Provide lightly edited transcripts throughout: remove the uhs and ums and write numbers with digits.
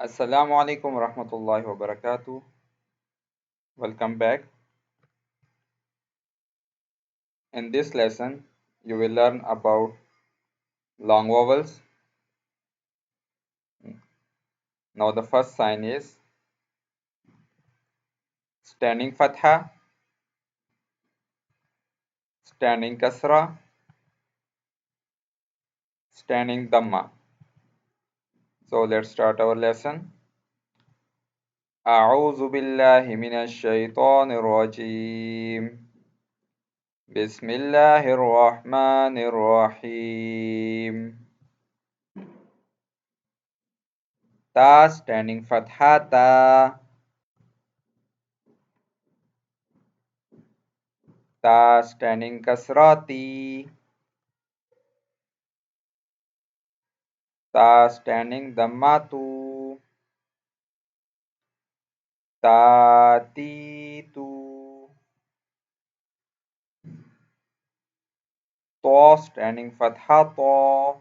Assalamu alaikum warahmatullahi wabarakatuh. Welcome back. In this lesson, you will learn about long vowels. Now the first sign is standing fatha, standing kasra, standing dhamma. So let's start our lesson. أعوذ بالله من الشيطان الرجيم. بسم الله الرحمن الرحيم. Ta standing fatha ta. Ta standing kasrati. Ta standing dhammatu. Tatitu. To standing fatha to.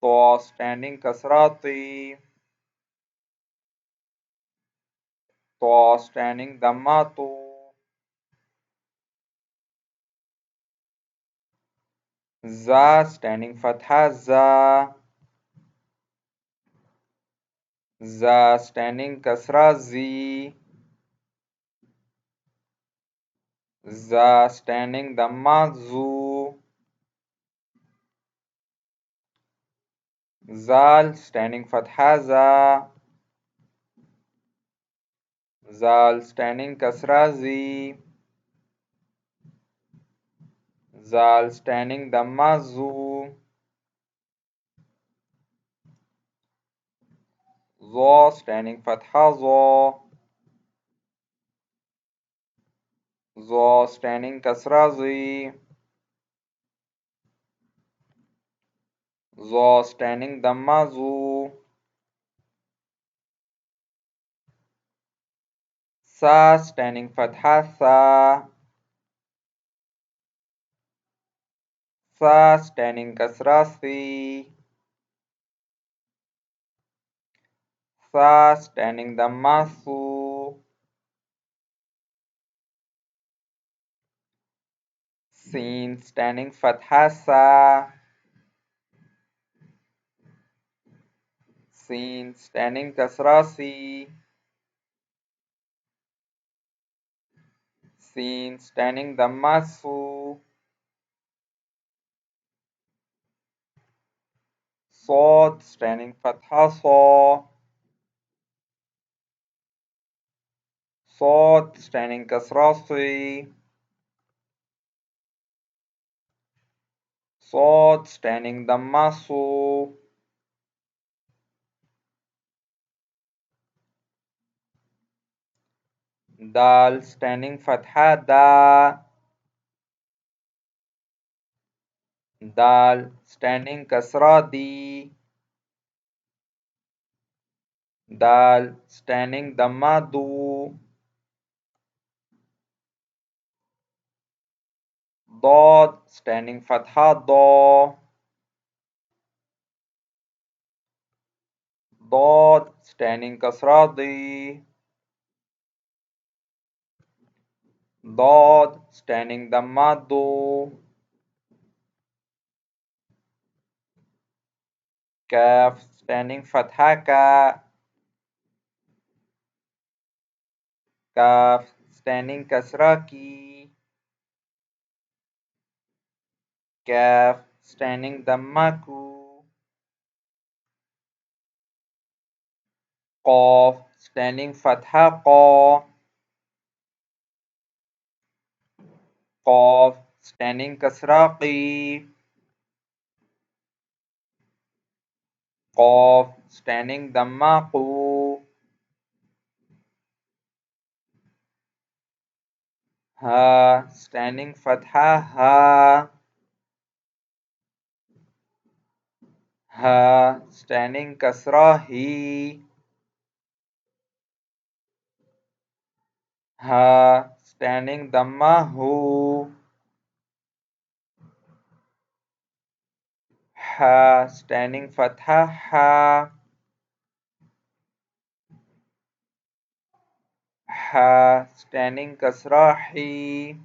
To standing kasrati. To standing dhammatu. Za standing fatha za. Za standing kasra zi. Za standing dhamma zu. Zal standing fatha za. Zal standing kasra zi. Zal standing dhamma zu. Zo standing fatha zo. Zo standing kasra zi. Zo standing dhamma zu. Sa standing fatha sa. Sa standing kasra si. Sa standing dhamma su. Sin standing fatha sa. Sin standing kasra si. Sin standing dhamma su. Sod standing fatha so. Sod standing kasra si. Sod standing dhamma su. Dal standing fatha da. Dal standing kasra di. Dal standing dhamma du. Dod standing fatha do. Dod standing kasra di. Dod standing dhamma du. Kaf standing fatha ka. Kaf standing kasra ki. Kaf standing dhamma ku. Qaf standing fatha qa. Qaf standing kasra qi. Qaf standing dhamma qu. Ha standing fatha ha. Ha standing kasra hi. Ha standing dhamma hu. Ha standing fatha ha. Ha standing kasra hi.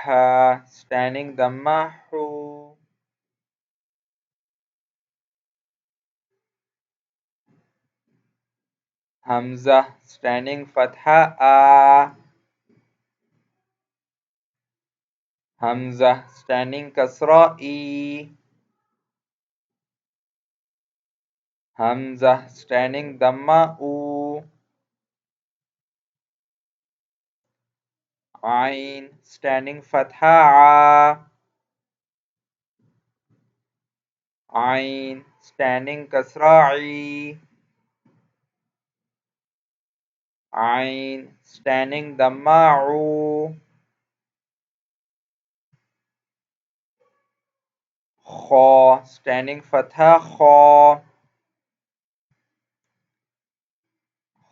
Ha standing dhamma hu. Hamza standing fatha a. Hamza standing kasra e. Hamza standing dhamma u. Ain standing fatha a. Ain standing kasra i. Ain standing dhamma u. Kha standing fatha kha.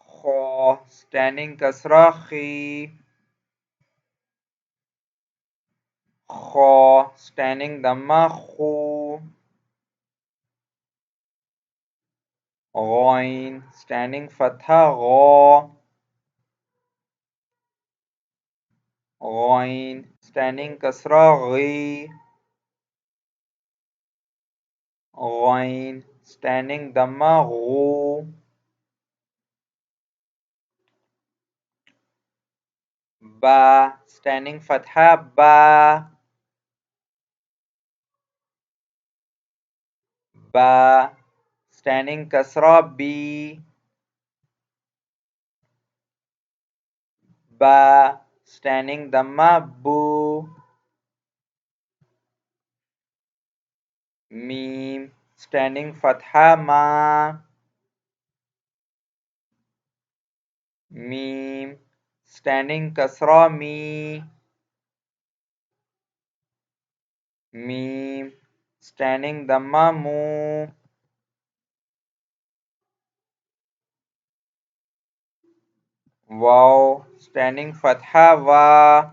Kha standing kasra khi. Kha standing dhamma khu. Ghain standing fatha gha. Ghain standing kasra ghi. Ghain standing dhamma ghu. Ba standing fatha ba. Ba standing kasra b. Ba standing dhamma bu. Mim standing fatha ma. Mim standing kasra mi. Mim standing dhamma mu. Waw standing fatha wa.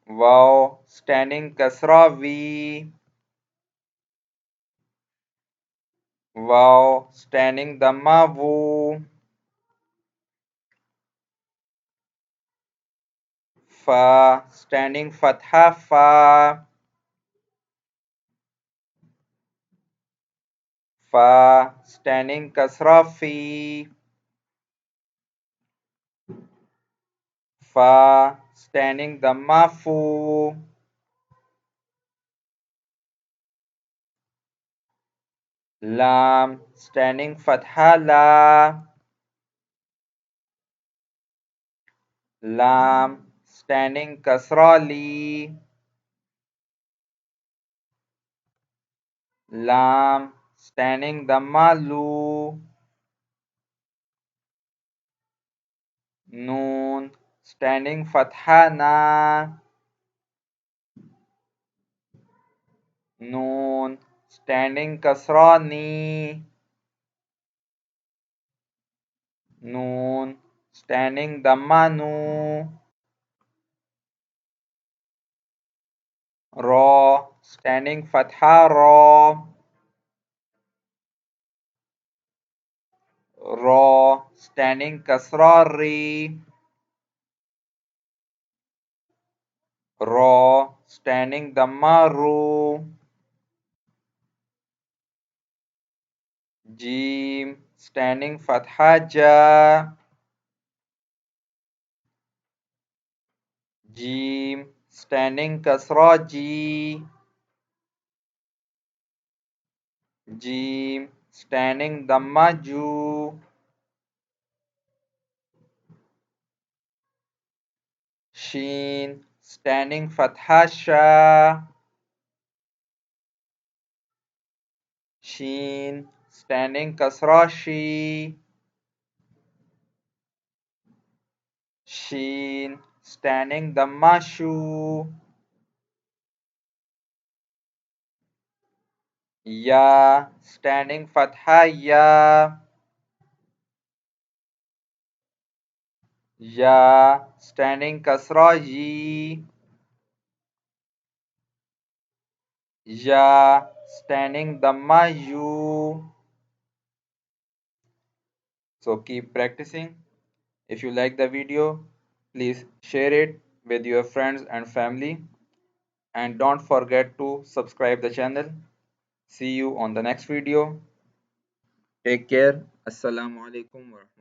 Waw standing kasra vi. Waw standing dhamma vu. Fa standing fatha fa. Fa standing kasra fi. Fa standing dhamma fu. Lam standing fatha la. Lam standing kasra li. Lam standing dhamma lu. Noon standing fatha na. Noon standing kasra ni. Noon standing dhamma nu. Ra standing fatha ra. Ra standing kasra ri. Ra standing dhamma ru. Jim standing fatha ja. Jim standing kasra ji. Jim standing dhamma ju. Shin standing fatha sha. Shin standing kasra shi. Shin standing dhamma shu. Ya standing fatha ya. Ya standing kasra yi. Ya standing dhamma you. So keep practicing. If you like the video, please share it with your friends and family, and don't forget to subscribe the channel. See you on the next video. Take care. Assalamu alaikum wa rahmatullah.